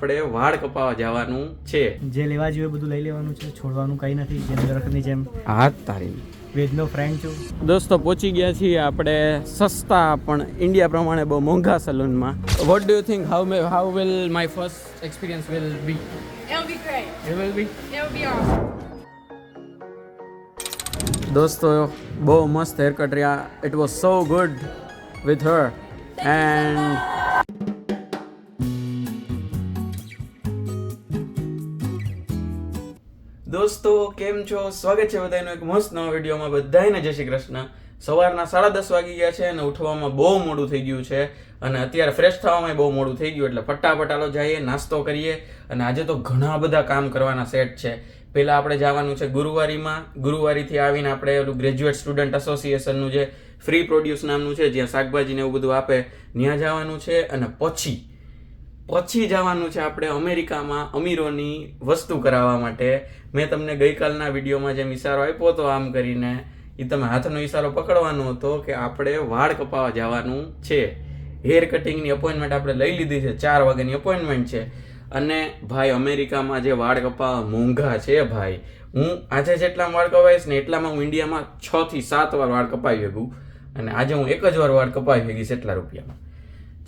આપણે વાળ કપાવવા જવાનું છે. જે લેવા જોઈએ બધું લઈ લેવાનું છે, છોડવાનું કંઈ નથી. જેમ દરખતની જેમ હાથ તારી વેદનો ફ્રેન્ડ છું. દોસ્તો પહોંચી ગયા છીએ આપણે સસ્તા પણ ઇન્ડિયા પ્રમાણે બહુ મોંઘા સલૂનમાં. What do you think how will my first experience will be? It'll be great. It will be. It'll be awesome. દોસ્તો બહુ મસ્ત હેર કટ રહ્યા. It was so good with her and દોસ્તો કેમ છો? સ્વાગત છે બધાનું એક મસ્ત નવા વિડીયોમાં. બધાને જય શ્રી કૃષ્ણ. સવારના 10:30 વાગી ગયા છે અને ઉઠવામાં બહુ મોડું થઈ ગયું છે અને અત્યારે ફ્રેશ થવામાં બહુ મોડું થઈ ગયું એટલે ફટાફટ આલો જઈએ, નાસ્તો કરીએ. અને આજે તો ઘણા બધા કામ કરવાના સેટ છે. પહેલાં આપણે જવાનું છે ગુરુવારીમાં. ગુરુવારીથી આવીને આપણે ઓલું ગ્રેજ્યુએટ સ્ટુડન્ટ એસોસિએશનનું જે ફ્રી પ્રોડ્યુસ નામનું છે, જ્યાં શાકભાજી ને એવું બધું આપે, ત્યાં જવાનું છે. અને પછી જવાનું છે આપણે અમેરિકામાં અમીરોની વસ્તુ કરાવવા માટે. મેં તમને ગઈકાલના વિડીયોમાં જેમ ઈશારો આપ્યો હતો આમ કરીને, એ તમે હાથનો ઈશારો પકડવાનો હતો કે આપણે વાળ કપાવવા જવાનું છે. હેર કટિંગની અપોઇન્ટમેન્ટ આપણે લઈ લીધી છે, 4 વાગ્યાની અપોઇન્ટમેન્ટ છે. અને ભાઈ અમેરિકામાં જે વાળ કપાવવા મોંઘા છે ભાઈ, હું આજે જેટલા વાળ કપાવીશ ને એટલામાં હું ઇન્ડિયામાં 6 થી 7 વાર વાળ કપાવી શકું. અને આજે હું એક જ વાર વાળ કપાવી શકીશ એટલા રૂપિયામાં.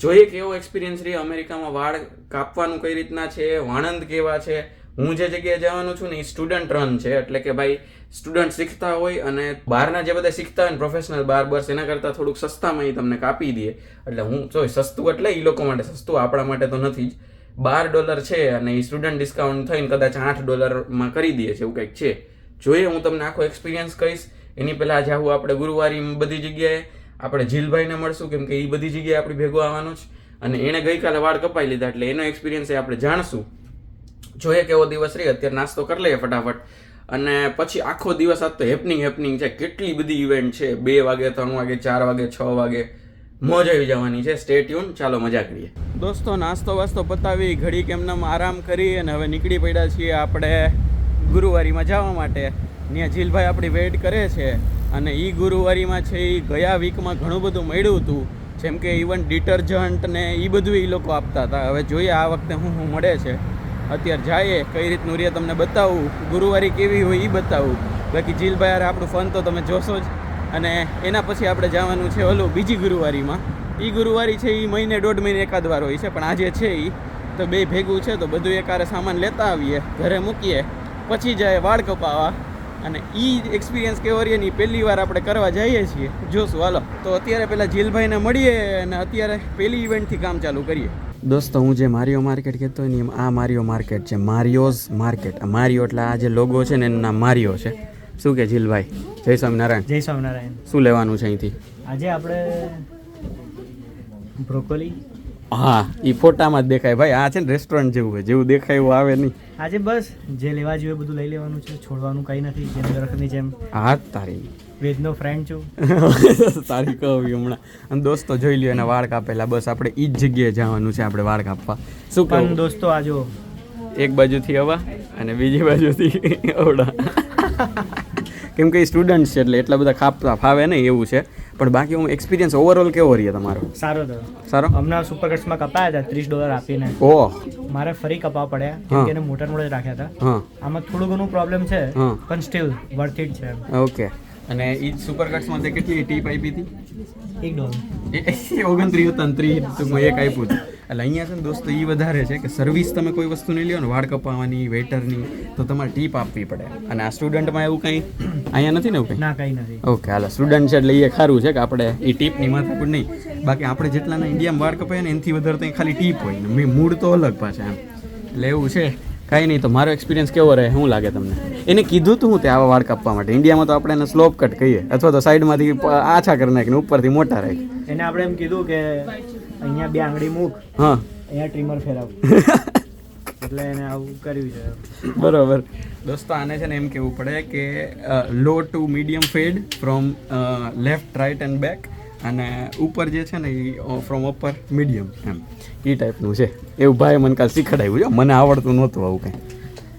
જોઈએ કેવો એક્સપિરિયન્સ રહી અમેરિકામાં વાળ કાપવાનું કઈ રીતના છે, વાણંદ કેવા છે. હું જે જગ્યાએ જવાનું છું ને એ સ્ટુડન્ટ રન છે, એટલે કે ભાઈ સ્ટુડન્ટ શીખતા હોય અને બહારના જે બધા શીખતા હોય ને પ્રોફેશનલ બાર્બર્સ, એના કરતાં થોડુંક સસ્તામાં એ તમને કાપી દે. એટલે હું સસ્તું એટલે એ લોકો માટે સસ્તું, આપણા માટે તો નથી જ. $12 છે અને એ સ્ટુડન્ટ ડિસ્કાઉન્ટ થઈને કદાચ $8 કરી દે છે, એવું કંઈક છે. જોઈએ, હું તમને આખો એક્સપિરિયન્સ કહીશ. એની પહેલાં જાવું આપણે ગુરુવારી બધી જગ્યાએ આપણે જીલભાઈને મળશું, કેમ કે એ બધી જગ્યાએ આપણે ભેગો આવવાનું છે. અને એણે ગઈકાલે વાળ કપાઈ લીધા એટલે એનો એક્સપિરિયન્સ એ આપણે જાણશું. જોઈએ કેવો દિવસ રહી. અત્યારે નાસ્તો કરી લઈએ ફટાફટ અને પછી આખો દિવસ આજ તો હેપનિંગ છે. કેટલી બધી ઇવેન્ટ છે. 2 વાગે, 3 વાગે, 4 વાગે, 6 વાગે મોજ આવી જવાની છે. સ્ટે ટ્યુન, ચાલો મજા કરીએ. દોસ્તો નાસ્તો વાસ્તો પતાવી ઘડી કેમનામ આરામ કરી અને હવે નીકળી પડ્યા છીએ આપણે ગુરુવારીમાં જવા માટે. ત્યાં જીલભાઈ આપણી વેઇટ કરે છે. અને એ ગુરુવારીમાં છે એ ગયા વીકમાં ઘણું બધું મળ્યું હતું, જેમ કે ઇવન ડિટર્જન્ટ ને એ બધું એ લોકો આપતા હતા. હવે જોઈએ આ વખતે શું મળે છે. અત્યારે જઈએ, કઈ રીતનું રે તમને બતાવું, ગુરુવારી કેવી હોય એ બતાવું. બાકી જીલભાઈ યાર આપણું ફન તો તમે જોશો જ. અને એના પછી આપણે જવાનું છે ઓલું બીજી ગુરુવારીમાં. એ ગુરુવારી છે એ મહિને 1.5 મહિને એકાદ વાર હોય છે, પણ આજે છે એ તો બે ભેગું છે તો બધું એકારે સામાન લેતા આવીએ, ઘરે મૂકીએ, પછી જાય વાળ કપાવવા. અને એ એક્સપિરિયન્સ કેવો રહે ને એ પહેલી વાર આપણે કરવા જઈએ છીએ, જોશું. હાલો તો અત્યારે પહેલાં જીલભાઈને મળીએ અને અત્યારે પહેલી ઇવેન્ટથી કામ ચાલુ કરીએ. દોસ્તો હું જે મારિયો માર્કેટ કહેતો હોય ને એમ આ મારિયો માર્કેટ છે, મારિયોઝ માર્કેટ. મારિયો એટલે આ જે લોગો છે ને એનું નામ મારિયો છે. શું કે જીલભાઈ? જય સ્વામિનારાયણ. જય સ્વામિનારાયણ. શું લેવાનું છે અહીંથી? આજે આપણે બ્રોકોલી. હા, એ ફોટામાં જ દેખાય ભાઈ. આ છે ને રેસ્ટોરન્ટ જેવું હોય, જેવું દેખાય એવું આવે નહીં. આજે બસ જે લેવા જોઈએ બધું લઈ લેવાનું છે, છોડવાનું કંઈ નથી. જેમ દરખતની જેમ હાથ તારી વેદનો ફ્રેન્ડ છું. તારી કહું હમણાં. અને દોસ્તો જોઈ લ્યો એના વાળ કાપેલા. બસ આપણે એ જ જગ્યાએ જવાનું છે આપણે વાળ કાપવા. શું પણ કહું દોસ્તો આ જો એક બાજુથી હવા અને બીજી બાજુથી અવડા. કેમ કે એ સ્ટુડન્ટ છે એટલે એટલા બધા કાપતા ફાવે નહીં એવું છે. પણ બાકી હું એક્સપિરિયન્સ ઓવરઓલ કેવો રહ્યો તમારો? સારો હતો. સારો. હમણાં સુપરકટ્સમાં કપાયા હતા $30 આપીને. ઓહ, મારે ફરી કપાવવા પડ્યા કેમ કે એને મોટા જ રાખ્યા હતા. હા, આમાં થોડું ઘણું પ્રોબ્લેમ છે, હા, પણ સ્ટીલ વર્થ ઇટ છે. ઓકે. અને એ સુપર કટ્સમાં તે કેટલી ટીપ આપી હતી? $1. 29 હતા ને 30 ટૂંકમાં એક આપ્યું હતું. એટલે અહીંયા છે ને દોસ્તો એ વધારે છે કે સર્વિસ તમે કોઈ વસ્તુ નહીં લ્યો ને વાળ કપાવવાની, વેઇટરની, તો તમારે ટીપ આપવી પડે. અને આ સ્ટુડન્ટમાં એવું કંઈ અહીંયા નથી ને એવું કંઈ? ના, કંઈ નથી. ઓકે, હાલો સ્ટુડન્ટ છે એટલે એ સારું છે કે આપણે એ ટીપની માથાકૂટ નહીં. બાકી આપણે જેટલાના ઇન્ડિયામાં વાળ કપાય ને એનાથી વધારે ત્યાં ખાલી ટીપ હોય ને મૂડ તો અલગ પાછા એમ. એટલે એવું છે. કાંઈ નહીં. તો મારો એક્સપિરિયન્સ કેવો રહે, શું લાગે તમને? એને કીધું તું હું તે આવા વાળ કાપવા માટે. ઇન્ડિયામાં તો આપણે એને સ્લોપ કટ કહીએ અથવા તો સાઈડમાંથી આછા કરી નાખીને ઉપરથી મોટા રાખી. એને આપણે એમ કીધું કે અહીંયા 2 આંગળી મૂક, હા, અહીંયા ટ્રીમર ફેરવ. એટલે એને આવું કર્યું છે. બરોબર. દોસ્તો આને છે ને એમ કહેવું પડે કે low to medium fade from left, right and back. અને ઉપર જે છે ને એ ફ્રોમ અપર મીડિયમ, એમ એ ટાઈપનું છે. એવું ભાઈ મને કાલ શીખડાવ્યું છે, મને આવડતું નહોતું આવું કંઈ.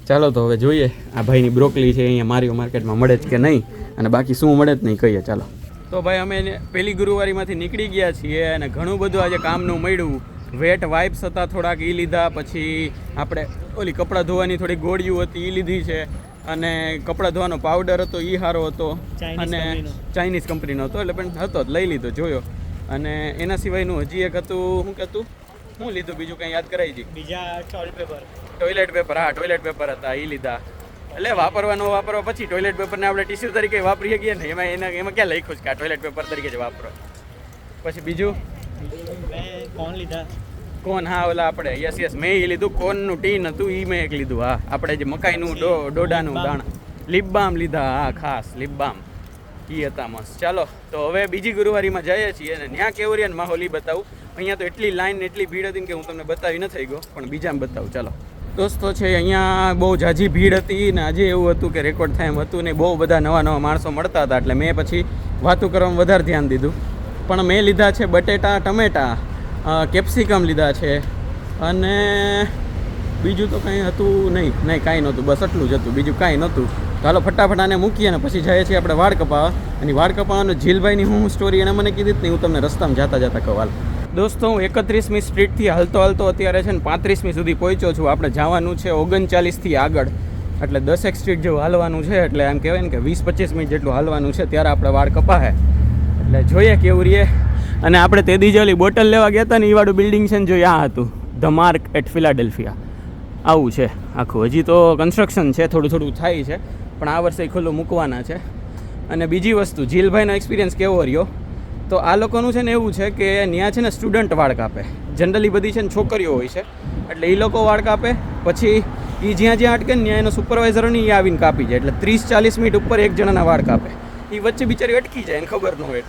ચાલો તો હવે જોઈએ આ ભાઈની બ્રોકલી છે અહીંયા મારિયો માર્કેટમાં મળે જ કે નહીં, અને બાકી શું મળે જ નહીં કહીએ. ચાલો તો ભાઈ અમે પહેલી ગુરુવારીમાંથી નીકળી ગયા છીએ અને ઘણું બધું આજે કામનું મળ્યું. વેટ વાઇપ્સ હતા થોડાક એ લીધા, પછી આપણે ઓલી કપડાં ધોવાની થોડી ગોળીઓ હતી એ લીધી છે, અને કપડાં ધોવાનો પાવડર હતો એ સારો હતો, અને ચાઇનીઝ કંપનીનો હતો એટલે પણ હતો લઈ લીધો જોયો. અને એના સિવાયનું હજી એક હતું, શું કહેતું, શું લીધું બીજું કંઈ યાદ કરાવી દી? બીજા ટોયલેટ પેપર, હા ટોયલેટ પેપર હતા એ લીધા. એટલે વાપરવા ન વાપરવા પછી ટોયલેટ પેપરને આપણે ટિશ્યુ તરીકે વાપરીએ છીએ ને, એમાં ક્યાં લખ્યું છે કે આ ટોયલેટ પેપર તરીકે જ વાપરો. પછી બીજું કોણ લીધા? કોન, હા ઓલા આપણે યસ મેં એ લીધું, કોનનું ટીન હતું એ મેં એક લીધું. હા આપણે જે મકાઈનું ડોડાનું દાણા, લિપ બામ લીધા, હા ખાસ લિપ બામ એ હતા મસ્ત. ચાલો તો હવે બીજી ગુરુવારીમાં જઈએ છીએ અને ત્યાં કેવરિયાનો માહોલ એ બતાવું. અહીંયા તો એટલી લાઈન એટલી ભીડ હતી કે હું તમને બતાવી ન થઈ ગયો, પણ બીજામાં બતાવું. ચાલો દોસ્તો છે અહીંયા બહુ ઝાઝી ભીડ હતી ને આજે એવું હતું કે રેકોર્ડ થાય એમ હતું ને, બહુ બધા નવા માણસો મળતા હતા એટલે મેં પછી વાતું કરવામાં વધારે ધ્યાન દીધું. પણ મેં લીધા છે બટેટા, ટમેટા, કેપ્સિકમ લીધા છે, અને બીજું તો કંઈ હતું નહીં કાંઈ નહોતું, બસ એટલું જ હતું, બીજું કાંઈ નહોતું. તો હાલો ફટાફટ આને મૂકીએ ને પછી જઈએ છીએ આપણે વાળ કપાવવા. અને વાળ કપાવવાનો જીલભાઈની હું સ્ટોરી એને મને કીધી જ નહીં, હું તમને રસ્તામાં જતા કહું. હાલ દોસ્તો હું 31મી સ્ટ્રીટથી હાલતો અત્યારે છે ને 35મી સુધી પહોંચ્યો છું. આપણે જવાનું છે 39થી આગળ, એટલે 10 સ્ટ્રીટ જેવું હાલવાનું છે. એટલે એમ કહેવાય ને કે 20-25 મિનિટ જેટલું હાલવાનું છે, ત્યારે આપણે વાળ કપાહે. એટલે જોઈએ કેવું રહીએ. અને આપણે તે દી ઓલી બોટલ લેવા ગયા હતા ને એ વાળું બિલ્ડિંગ છે ને, જો આ હતું ધ માર્ક એટ ફિલાડેલ્ફિયા, આવું છે આખું. હજી તો કન્સ્ટ્રક્શન છે, થોડું થાય છે, પણ આ વર્ષે ખુલ્લું મૂકવાના છે. અને બીજી વસ્તુ, જીલભાઈનો એક્સપિરિયન્સ કેવો રહ્યો? તો આ લોકોનું છે ને એવું છે કે ત્યાં છે ને સ્ટુડન્ટ વાળ કાપે. જનરલી બધી છે ને છોકરીઓ હોય છે, એટલે એ લોકો વાળ કાપે, પછી એ જ્યાં અટકે ને ત્યાં એનો સુપરવાઇઝર ને એ આવીને કાપી જાય. એટલે 30-40 મિનિટ ઉપર એક જણાના વાળ કાપે. એ વચ્ચે બિચારી અટકી જાય એને ખબર ન હોય.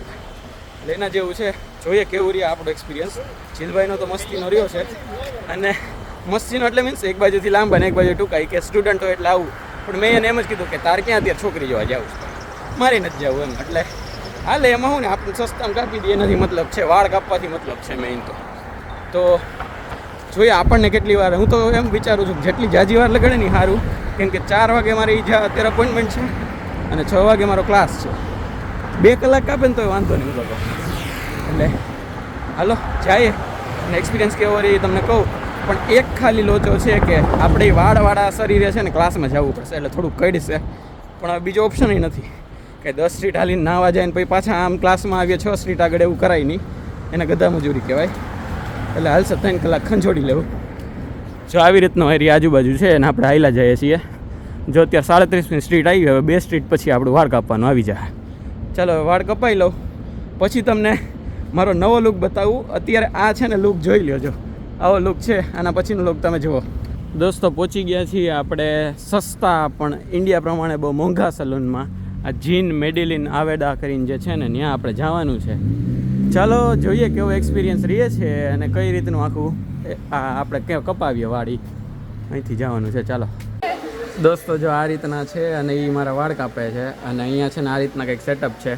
એટલે એના જેવું છે. જોઈએ કેવું રહ્યા આપણો એક્સપિરિયન્સ. જીલભાઈનો તો મસ્તીનો રહ્યો છે. અને મસ્તીનો એટલે મીન્સ એક બાજુથી લાંબા ને એક બાજુ ટૂંકાઈ, કે સ્ટુડન્ટ હોય એટલે આવું. પણ મેં એને એમ જ કીધું કે તાર ક્યાં અત્યારે છોકરી જોવા જાવું છે, મારે નથી જવું એમ. એટલે હાલે એમાં હું ને આપણે સસ્તામાં કાપી દઈએ, એનાથી મતલબ છે, વાળ કાપવાથી મતલબ છે મેઇન. તો જોઈએ આપણને કેટલી વાર. હું તો એમ વિચારું છું જેટલી જાજી વાર લગાડે ને સારું, કેમ કે 4 વાગે મારે અત્યારે અપોઇન્ટમેન્ટ છે અને 6 વાગે મારો ક્લાસ છે. 2 કલાક કાપે ને તો વાંધો નહીં લોકો. એટલે હાલો જાય અને એક્સપિરિયન્સ કેવો રહે તમને કહું. પણ એક ખાલી લોચો છે કે આપણે વાળવાળા શરીરે છે ને ક્લાસમાં જવું પડશે, એટલે થોડુંક કડશે. પણ હવે બીજો ઓપ્શન નથી કે 10 સ્ટ્રીટ હાલીને નાવા જાય ને પછી પાછા આમ ક્લાસમાં આવીએ 6 સ્ટ્રીટ આગળ, એવું કરાય નહીં. એને ગધા મજૂરી કહેવાય. એટલે હાલશે 3 કલાક ખંજોડી લેવું. જો આવી રીતનો એરિયા આજુબાજુ છે અને આપણે હાઈલા જઈએ છીએ. જો અત્યારે 37મી સ્ટ્રીટ આવી, હવે 2 સ્ટ્રીટ પછી આપણું વાળ કાપવાનું આવી જાય. ચાલો હવે વાળ કપાઈ લઉં, પછી તમને મારો નવો લુક બતાવું. અત્યારે આ છે ને લુક જોઈ લ્યો, જો આવો લુક છે. આના પછીનો લુક તમે જુઓ. દોસ્તો પહોંચી ગયા છીએ આપણે સસ્તા પણ ઇન્ડિયા પ્રમાણે બહુ મોંઘા સલૂનમાં. આ જીન મેડિલિન આવેડા કરીને જે છે ને ત્યાં આપણે જવાનું છે. ચાલો જોઈએ કેવો એક્સપિરિયન્સ રહે છે અને કઈ રીતનું આખું આપણે કેવું કપાવીએ વાળી. અહીંથી જવાનું છે. ચાલો દોસ્તો જો આ રીતના છે અને એ મારા વાળ કાપે છે. અને અહીંયા છે ને આ રીતના કંઈક સેટઅપ છે.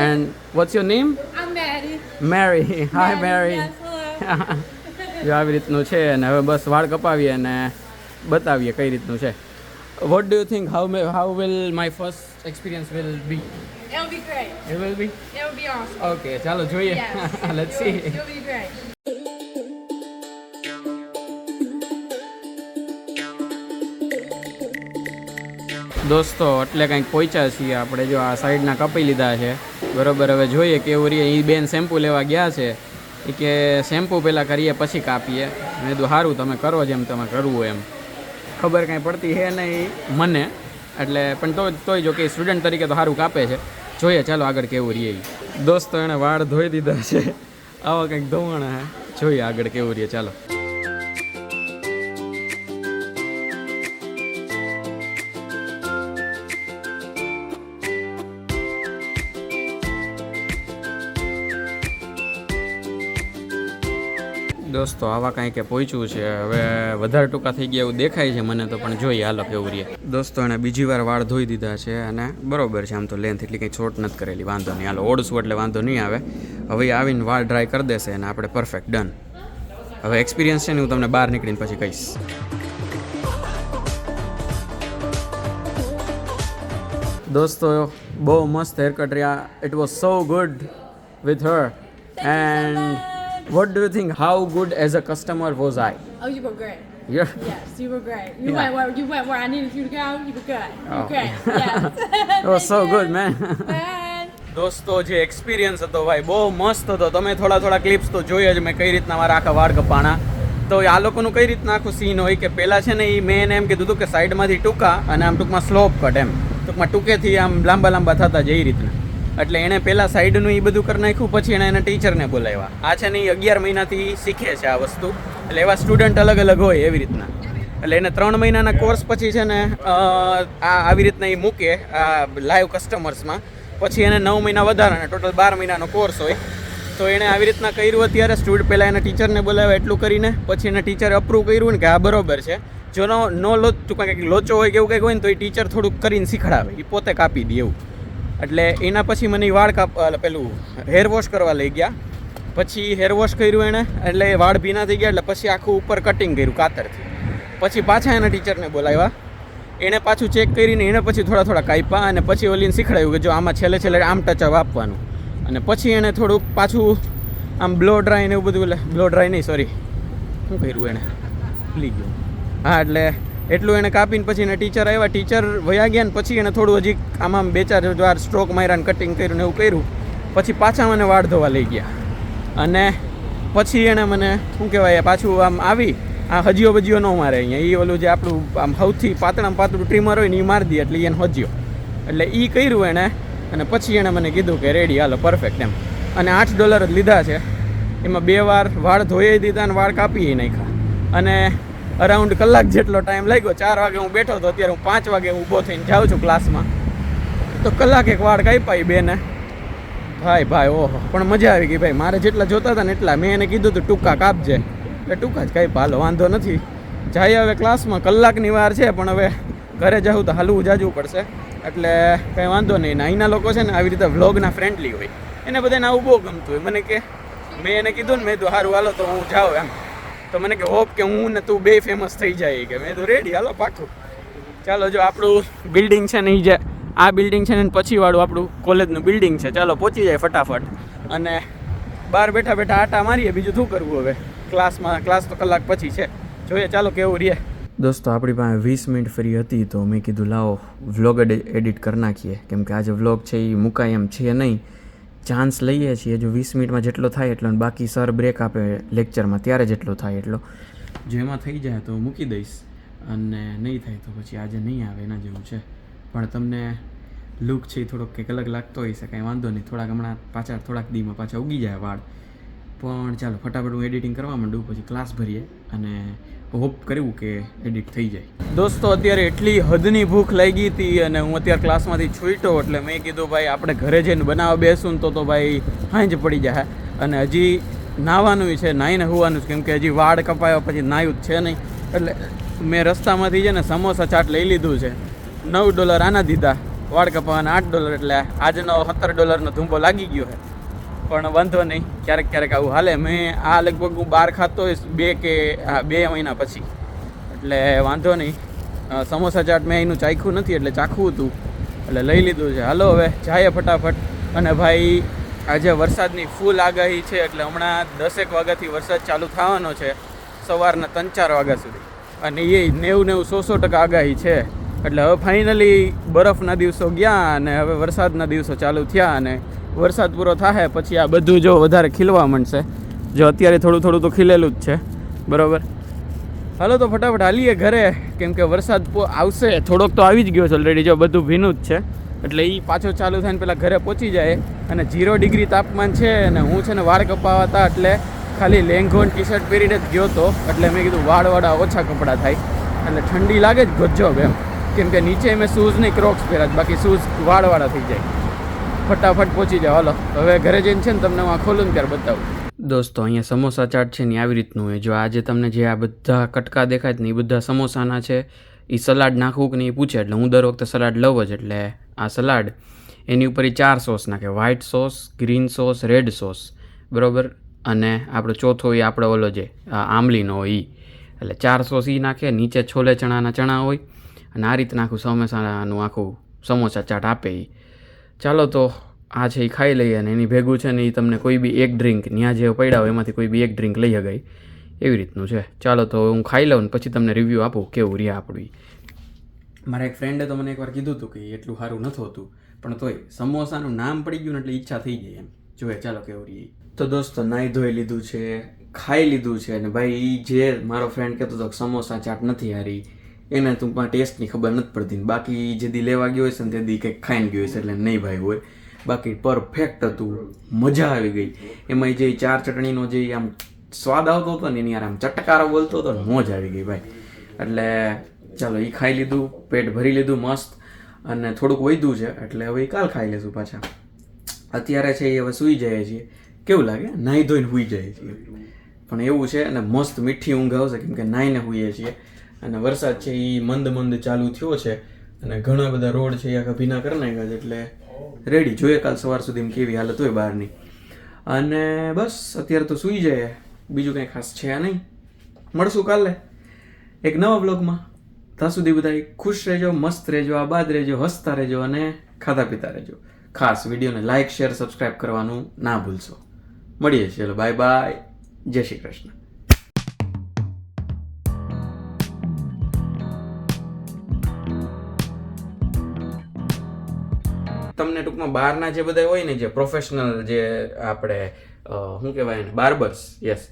And what's your name? I'm Maddie. Mary. Hi Mary. Yes, hello. જો આવી રીતનું છે. અને હવે બસ વાળ કપાવીએ અને બતાવીએ કઈ રીતનું છે. What do you think? How will my first experience will be? It'll be great. It will be? It'll be awesome. Okay, ચાલો જોઈએ. Yes. Let's see. It'll be great. દોસ્તો એટલે કંઈક પહોંચ્યા છીએ આપણે. જો આ સાઈડના કપાઈ લીધા છે બરોબર. હવે જોઈએ કેવું રહીએ. એ બેન શેમ્પૂ લેવા ગયા છે. એ કે શેમ્પૂ પહેલાં કરીએ પછી કાપીએ. મેં કીધું સારું તમે કરો જેમ તમે કરવું એમ. ખબર કાંઈ પડતી છે નહીં મને, એટલે પણ તોય જો કે સ્ટુડન્ટ તરીકે તો સારું કાપે છે. જોઈએ ચાલો આગળ કેવું રહીએ. દોસ્તો એણે વાળ ધોઈ દીધા છે. આવા કંઈક ધોવાણા હે. જોઈએ આગળ કેવું રહીએ. ચાલો દોસ્તો આવા કાંઈ કે પહોંચ્યું છે. હવે વધારે ટૂંકા થઈ ગયા એવું દેખાય છે મને તો, પણ જોઈએ હાલો કેવું રહીએ. દોસ્તો એણે બીજી વાર વાળ ધોઈ દીધા છે અને બરોબર છે. આમ તો લેન્થ એટલી કંઈ છોટ નથી કરેલી, વાંધો નહીં. હાલો ઓળશું એટલે વાંધો નહીં આવે. હવે આવીને વાળ ડ્રાય કરી દેશે અને આપણે પરફેક્ટ ડન. હવે એક્સપિરિયન્સ છે ને હું તમને બહાર નીકળીને પછી કહીશ. દોસ્તો બહુ મસ્ત હેરકટ રહ્યા. It was so good with her. And What do you think? How good as a customer was I? Oh, you were great. Yeah. Yes, you were great. You Yeah. went where I needed you to go. You were good. You Oh. were great. Yes. It was so good, man. Man. દોસ્તો જે experience હતો ભાઈ બહુ મસ્ત હતો. તમે થોડા clips તો જોઈ જ મેં કઈ રીતના મારા આખા વાળ કપાણા. તો આ લોકોનું કઈ રીતના આખું સીન હોય કે પહેલાં છે ને એ મેં એને એમ કીધું હતું કે સાઈડમાંથી ટૂંકા અને આમ ટૂંકમાં સ્લોપ કટ એમ ટૂંકમાં ટૂંકેથી આમ લાંબા થતા જ એ રીતના. એટલે એણે પહેલાં સાઈડનું એ બધું કરી નાખ્યું, પછી એણે એના ટીચરને બોલાવ્યા. આ છે ને એ 11 મહિનાથી શીખે છે આ વસ્તુ. એટલે એવા સ્ટુડન્ટ અલગ હોય એવી રીતના. એટલે એને 3 મહિનાના કોર્સ પછી છે ને આવી રીતના એ મૂકે આ લાઈવ કસ્ટમર્સમાં. પછી એને 9 મહિના વધારાના ટોટલ 12 મહિનાનો કોર્સ હોય. તો એણે આવી રીતના કર્યું. અત્યારે પહેલાં એના ટીચરને બોલાવ્યા એટલું કરીને, પછી એના ટીચરે અપ્રૂવ કર્યું ને કે આ બરોબર છે. જો નો કંઈક લોચો હોય કે એવું કંઈક હોય ને તો એ ટીચર થોડુંક કરીને શીખડાવે, એ પોતે કાપી દે એવું. એટલે એના પછી મને વાળ પેલું હેર વોશ કરવા લઈ ગયા. પછી હેર વોશ કર્યું એણે, એટલે વાળ ભીના થઈ ગયા. એટલે પછી આખું ઉપર કટિંગ કર્યું કાતરથી. પછી પાછા એના ટીચરને બોલાવ્યા. એણે પાછું ચેક કરીને એણે પછી થોડા કાપ્યા અને પછી ઓલીને શીખડાયું કે જો આમાં છેલ્લે આમ ટચઅપ આપવાનું. અને પછી એણે થોડુંક પાછું આમ બ્લો ડ્રાય ને એવું બધું, બ્લો ડ્રાય નહીં સોરી શું કર્યું એણે ભૂલી ગયું. હા એટલે એટલું એણે કાપીને પછી એને ટીચર આવ્યા. ટીચર વયા ગયા ને પછી એને થોડું હજી આમ 2-4 વાર સ્ટ્રોક માર્યા ને કટિંગ કર્યું ને એવું કર્યું. પછી પાછા મને વાળ ધોવા લઈ ગયા. અને પછી એણે મને શું કહેવાય પાછું આમ આવી આ હજીઓ ન મારે અહીંયા. એ ઓલું જે આપણું આમ સૌથી પાતળું ટ્રીમર હોય ને એ મારી દે એટલે એને હજીઓ. એટલે એ કર્યું એણે. અને પછી એણે મને કીધું કે રેડી હાલો પરફેક્ટ એમ. અને $8 જ લીધા છે. એમાં 2 વાર વાળ ધોઈ દીધા અને વાળ કાપી નાખ્યા. અને અરાઉન્ડ કલાક જેટલો ટાઈમ લાગ્યો. 4 વાગે હું બેઠો હતો, અત્યારે હું 5 વાગે ઊભો થઈને જાઉં છું ક્લાસમાં. તો કલાક એક વાળ કાપ્યા બેને ભાઈ ઓહો. પણ મજા આવી ગઈ ભાઈ. મારે જેટલા જોતા હતા ને એટલા. મેં એને કીધું હતું ટૂંકા કાપજે, એટલે ટૂંકા જ કાપ્યા. હાલો વાંધો નથી. જાય હવે ક્લાસમાં. કલાકની વાર છે પણ હવે ઘરે જાઉં તો હાલવું જાજવું પડશે. એટલે કંઈ વાંધો નહીં. ને અહીંના લોકો છે ને આવી રીતે વ્લોગના ફ્રેન્ડલી હોય. એને બધાને આવું બહુ ગમતું હોય. મને કે મેં એને કીધું ને મેં તો સારું હાલો તો હું જાઉં એમ. તો મને કે હોપ કે હું ને તું બે ફેમસ થઈ જાય. કે મેં તો રેડી હાલો પાકું. ચાલો જો આપણું બિલ્ડિંગ છે ને એ જે આ બિલ્ડિંગ છે ને પછી વાળું આપણું કોલેજનું બિલ્ડિંગ છે. ચાલો પહોંચી જાય ફટાફટ. અને બહાર બેઠા આટા મારીએ. બીજું શું કરવું હવે? ક્લાસ તો કલાક પછી છે. જોઈએ ચાલો કેવું રહે. દોસ્તો આપણી પાસે 20 મિનિટ ફ્રી હતી તો મેં કીધું લાવો વ્લોગ એડિટ કરી નાખીએ. કેમ કે આજે વ્લોગ છે એ મુકાય એમ છે નહીં. ચાન્સ લઈએ છીએ જો 20 મિનિટમાં જેટલો થાય એટલો. બાકી સર બ્રેક આપે લેક્ચરમાં ત્યારે જેટલો થાય એટલો. જો એમાં થઈ જાય તો મૂકી દઈશ, અને નહીં થાય તો પછી આજે નહીં આવે એના જેવું છે. પણ તમને લુક છે એ થોડોક કંઈક અલગ લાગતો હોય છે, કાંઈ વાંધો નહીં. હમણાં થોડાક દીમાં પાછા ઉગી જાય વાળ. પણ ચાલો ફટાફટ હું એડિટિંગ કરવા માંડું, પછી ક્લાસ ભરીએ અને હોપ કર્યું કે એડિટ થઈ જાય. દોસ્તો અત્યારે એટલી હદની ભૂખ લાગી હતી અને હું અત્યારે ક્લાસમાંથી છૂટ્યો. એટલે મેં કીધું ભાઈ આપણે ઘરે જઈને બનાવવા બેસું ને તો ભાઈ હાંજ પડી જાય. અને હજી નાહવાનું છે, નાહીને હોવાનું છે. કેમ કે હજી વાળ કપાયા પછી નાહ્યું જ છે નહીં. એટલે મેં રસ્તામાંથી છે ને સમોસા ચાટ લઈ લીધું છે. $9 આના દીધા, વાળ કપાવાના $8. એટલે આજનો $17 ધૂંબો લાગી ગયો છે. પણ વાંધો નહીં, ક્યારેક આવું હાલે. મેં આ લગભગ હું બહાર ખાતો હોઈશ 2 મહિના પછી. એટલે વાંધો નહીં. સમોસા ચાટ મેં એનું ચાખ્યું નથી એટલે ચાખવું હતું એટલે લઈ લીધું છે. હાલો હવે જાય ફટાફટ. અને ભાઈ આજે વરસાદની ફૂલ આગાહી છે. એટલે હમણાં 10 વાગ્યાથી વરસાદ ચાલુ થવાનો છે, સવારના 3-4 વાગ્યા સુધી. અને એ 90-100% આગાહી છે. એટલે હવે ફાઇનલી બરફના દિવસો ગયા અને હવે વરસાદના દિવસો ચાલુ થયા. અને વરસાદ પૂરો થાય પછી આ બધું જો વધારે ખીલવા માંડશે. જો અત્યારે થોડું તો ખીલેલું જ છે બરાબર. હાલો તો ફટાફટ હાલીએ ઘરે. કેમ કે વરસાદ આવશે, થોડોક તો આવી જ ગયો છે ઓલરેડી. જો બધું ભીનું જ છે. એટલે એ પાછો ચાલુ થાય ને પહેલાં ઘરે પહોંચી જાય. અને 0 ડિગ્રી તાપમાન છે. અને હું છે ને વાળ કપાવા હતા એટલે ખાલી લેંઘો ટી શર્ટ પહેરીને જ ગયો હતો. એટલે મેં કીધું વાળવાળા ઓછા કપડાં થાય એટલે ઠંડી લાગે જ ગજબ એમ. કેમ કે નીચે મેં શૂઝ નહીં ક્રોક્સ પહેર્યા, બાકી શૂઝ વાળવાળા થઈ જાય. ફટાફટ પહોંચી જાઓ. હાલો હવે ઘરે જઈને છે ને તમને હું ખોલું ને ત્યારે બતાવું. દોસ્તો અહીંયા સમોસા ચાટ છે ને આવી રીતનું હોય. જો આજે તમને જે આ બધા કટકા દેખાય ને એ બધા સમોસાના છે. એ સલાડ નાખવું કે નહીં એ પૂછે એટલે હું દર વખતે સલાડ લઉં જ. એટલે આ સલાડ એની ઉપર એ 4 સોસ નાખે. White sauce, green sauce, red sauce બરાબર. અને આપણો ચોથો એ આપણો ઓલો જે આંબલીનો હોય એ. એટલે 4 સોસ એ નાખે. નીચે છોલે ચણાના ચણા હોય. અને આ રીતના આખું સમોસાનું આખું સમોસા ચાટ આપે એ. ચાલો તો આ છે એ ખાઈ લઈએ અને એની ભેગું છે ને એ તમને કોઈ બી એક ડ્રિંક ત્યાં જે પડ્યા હોય એમાંથી કોઈ બી એક ડ્રિંક લઈ શકાય એવી રીતનું છે. ચાલો તો હું ખાઈ લઉં ને પછી તમને રિવ્યૂ આપું કેવું રહ્યા આપણું. મારા એક ફ્રેન્ડે તો મને એકવાર કીધું હતું કે એટલું સારું નહોતું હોતું, પણ તોય સમોસાનું નામ પડી ગયું ને એટલે ઈચ્છા થઈ ગઈ એમ. જોઈએ ચાલો કેવું રહી. તો દોસ્તો નાહી ધોઈ લીધું છે, ખાઈ લીધું છે અને ભાઈ જે મારો ફ્રેન્ડ કહેતો હતો કે સમોસા ચાટ નથી હારી, એને ટૂંકમાં ટેસ્ટની ખબર નથી પડતી. બાકી જે દી લેવા ગયો હશે ને તે દી કંઈક ખાઈને ગયો હશે એટલે નહીં ભાઈ હોય. બાકી પરફેક્ટ હતું, મજા આવી ગઈ. એમાં જે ચાર ચટણીનો જે આમ સ્વાદ આવતો હતો ને એની યાર આમ ચટકારો બોલતો હતો ને મોજ આવી ગઈ ભાઈ. એટલે ચાલો એ ખાઈ લીધું, પેટ ભરી લીધું મસ્ત, અને થોડુંક વધ્યું છે એટલે હવે કાલ ખાઈ લેશું પાછા. અત્યારે છે એ હવે સૂઈ જાય છીએ. કેવું લાગે? નાહી ધોઈને સૂઈ જાય છીએ પણ એવું છે અને મસ્ત મીઠી ઊંઘ આવશે કેમ કે નાહીને સૂઈએ છીએ. અને વરસાદ છે એ મંદ મંદ ચાલુ થયો છે અને ઘણા બધા રોડ છે એ આખા ભીના કરી નાખ્યા છે એટલે રેડી. જોઈએ કાલ સવાર સુધીમાં કેવી હાલત હોય બહારની. અને બસ અત્યારે તો સૂઈ જાય, બીજું કંઈ ખાસ છે નહીં. મળશું કાલે એક નવા બ્લોગમાં. ત્યાં સુધી બધા ખુશ રહેજો, મસ્ત રહેજો, આબાદ રહેજો, હસતા રહેજો અને ખાતા પીતા રહેજો. ખાસ વિડીયોને લાઇક શેર સબસ્ક્રાઈબ કરવાનું ના ભૂલશો. મળીએ છીએ. ચલો બાય બાય, જય શ્રી કૃષ્ણ. તમને ટૂંકમાં બહારના જે બધા હોય ને જે પ્રોફેશનલ જે આપણે શું કહેવાય ને બાર્બર્સ, યસ,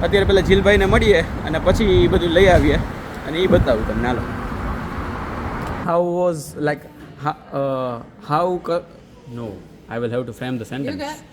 અત્યારે પેલા જીલભાઈને મળીએ અને પછી એ બધું લઈ આવીએ અને એ બતાવું તમને. હાલો. How was like how no I will have to frame the sentence.